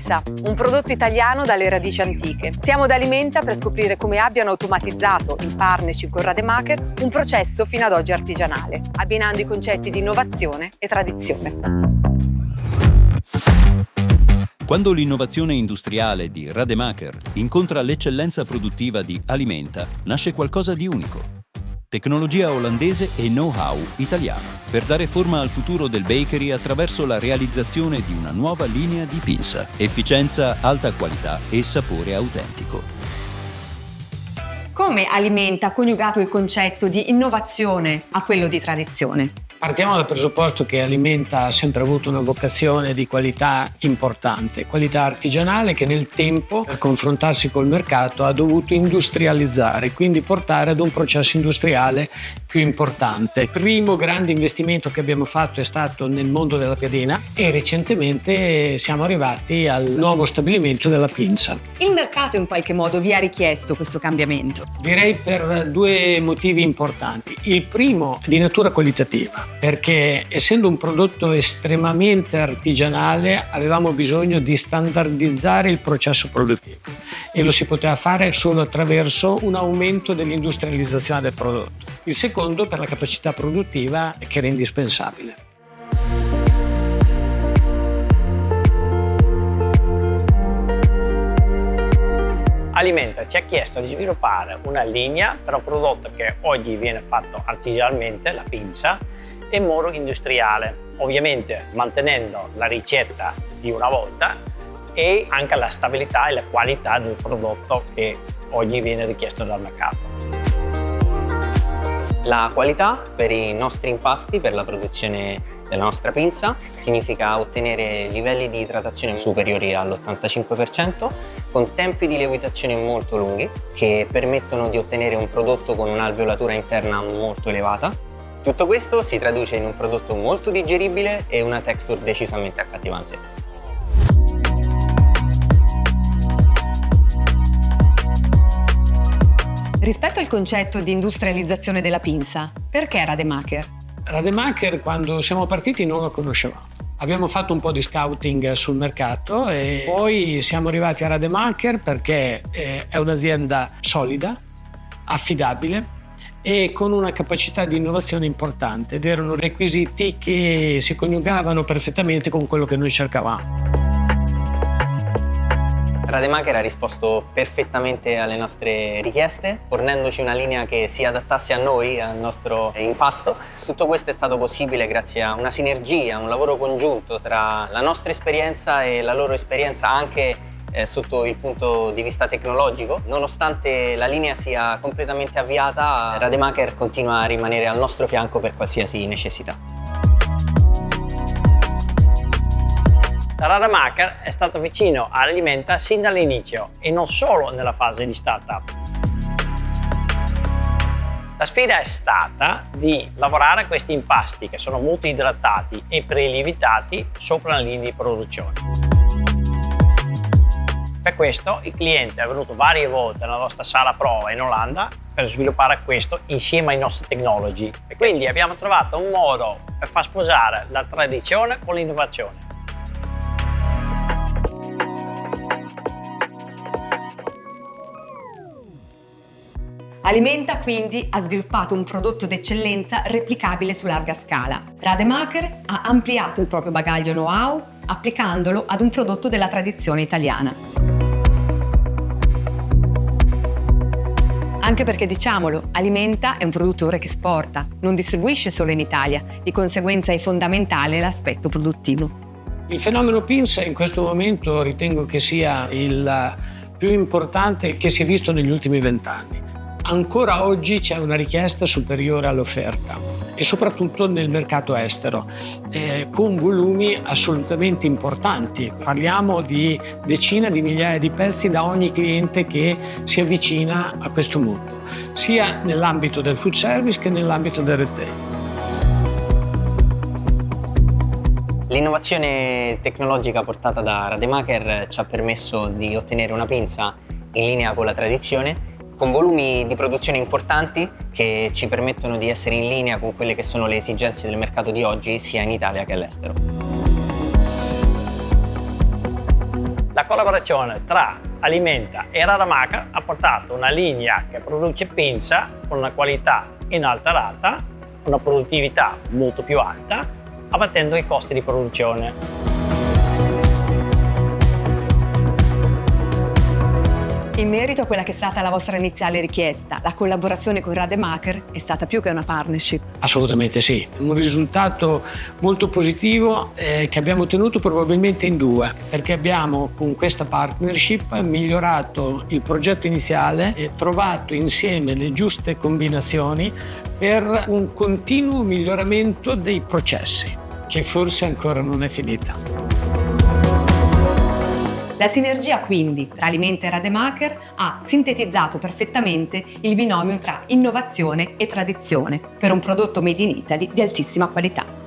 Pinza, un prodotto italiano dalle radici antiche. Siamo da Alimenta per scoprire come abbiano automatizzato, in partnership con Rademacher, un processo fino ad oggi artigianale, abbinando i concetti di innovazione e tradizione. Quando l'innovazione industriale di Rademacher incontra l'eccellenza produttiva di Alimenta, nasce qualcosa di unico. Tecnologia olandese e know-how italiano per dare forma al futuro del bakery attraverso la realizzazione di una nuova linea di pinza, efficienza, alta qualità e sapore autentico. Come Alimenta ha coniugato il concetto di innovazione a quello di tradizione? Partiamo dal presupposto che Alimenta ha sempre avuto una vocazione di qualità importante, qualità artigianale che nel tempo, per confrontarsi col mercato, ha dovuto industrializzare, quindi portare ad un processo industriale più importante. Il primo grande investimento che abbiamo fatto è stato nel mondo della piadina e recentemente siamo arrivati al nuovo stabilimento della pinza. Il mercato in qualche modo vi ha richiesto questo cambiamento? Direi per due motivi importanti. Il primo di natura qualitativa, perché essendo un prodotto estremamente artigianale avevamo bisogno di standardizzare il processo produttivo e lo si poteva fare solo attraverso un aumento dell'industrializzazione del prodotto. Il secondo per la capacità produttiva che era indispensabile. Alimenta ci ha chiesto di sviluppare una linea per un prodotto che oggi viene fatto artigianalmente, la pinza, e modo industriale, ovviamente mantenendo la ricetta di una volta e anche la stabilità e la qualità del prodotto che oggi viene richiesto dal mercato. La qualità per i nostri impasti, per la produzione della nostra pinza, significa ottenere livelli di idratazione superiori all'85%, con tempi di lievitazione molto lunghi, che permettono di ottenere un prodotto con un'alveolatura interna molto elevata. Tutto questo si traduce in un prodotto molto digeribile e una texture decisamente accattivante. Rispetto al concetto di industrializzazione della pinza, perché Rademacher? Rademacher quando siamo partiti non lo conoscevamo. Abbiamo fatto un po' di scouting sul mercato e poi siamo arrivati a Rademacher perché è un'azienda solida, affidabile e con una capacità di innovazione importante ed erano requisiti che si coniugavano perfettamente con quello che noi cercavamo. Rademacher ha risposto perfettamente alle nostre richieste, fornendoci una linea che si adattasse a noi, al nostro impasto. Tutto questo è stato possibile grazie a una sinergia, un lavoro congiunto tra la nostra esperienza e la loro esperienza anche sotto il punto di vista tecnologico. Nonostante la linea sia completamente avviata, Rademacher continua a rimanere al nostro fianco per qualsiasi necessità. Rademacher è stato vicino a Alimenta sin dall'inizio e non solo nella fase di startup. La sfida è stata di lavorare a questi impasti che sono molto idratati e prelievitati sopra la linea di produzione. Per questo il cliente è venuto varie volte nella nostra sala prova in Olanda per sviluppare questo insieme ai nostri technology e quindi abbiamo trovato un modo per far sposare la tradizione con l'innovazione. Alimenta quindi ha sviluppato un prodotto d'eccellenza replicabile su larga scala. Rademacher ha ampliato il proprio bagaglio know-how applicandolo ad un prodotto della tradizione italiana. Anche perché, diciamolo, Alimenta è un produttore che esporta, non distribuisce solo in Italia, di conseguenza è fondamentale l'aspetto produttivo. Il fenomeno pinza in questo momento ritengo che sia il più importante che si è visto negli ultimi 20 anni. Ancora oggi c'è una richiesta superiore all'offerta e soprattutto nel mercato estero, con volumi assolutamente importanti. Parliamo di decine di migliaia di pezzi da ogni cliente che si avvicina a questo mondo, sia nell'ambito del food service che nell'ambito del retail. L'innovazione tecnologica portata da Rademacher ci ha permesso di ottenere una pinza in linea con la tradizione, con volumi di produzione importanti che ci permettono di essere in linea con quelle che sono le esigenze del mercato di oggi sia in Italia che all'estero. La collaborazione tra Alimenta e Rademacher ha portato una linea che produce pinza con una qualità inalterata, una produttività molto più alta, abbattendo i costi di produzione. In merito a quella che è stata la vostra iniziale richiesta, la collaborazione con Rademacher è stata più che una partnership. Assolutamente sì, un risultato molto positivo che abbiamo ottenuto probabilmente in due, perché abbiamo con questa partnership migliorato il progetto iniziale e trovato insieme le giuste combinazioni per un continuo miglioramento dei processi, che forse ancora non è finita. La sinergia quindi tra Alimenta e Rademacher ha sintetizzato perfettamente il binomio tra innovazione e tradizione per un prodotto made in Italy di altissima qualità.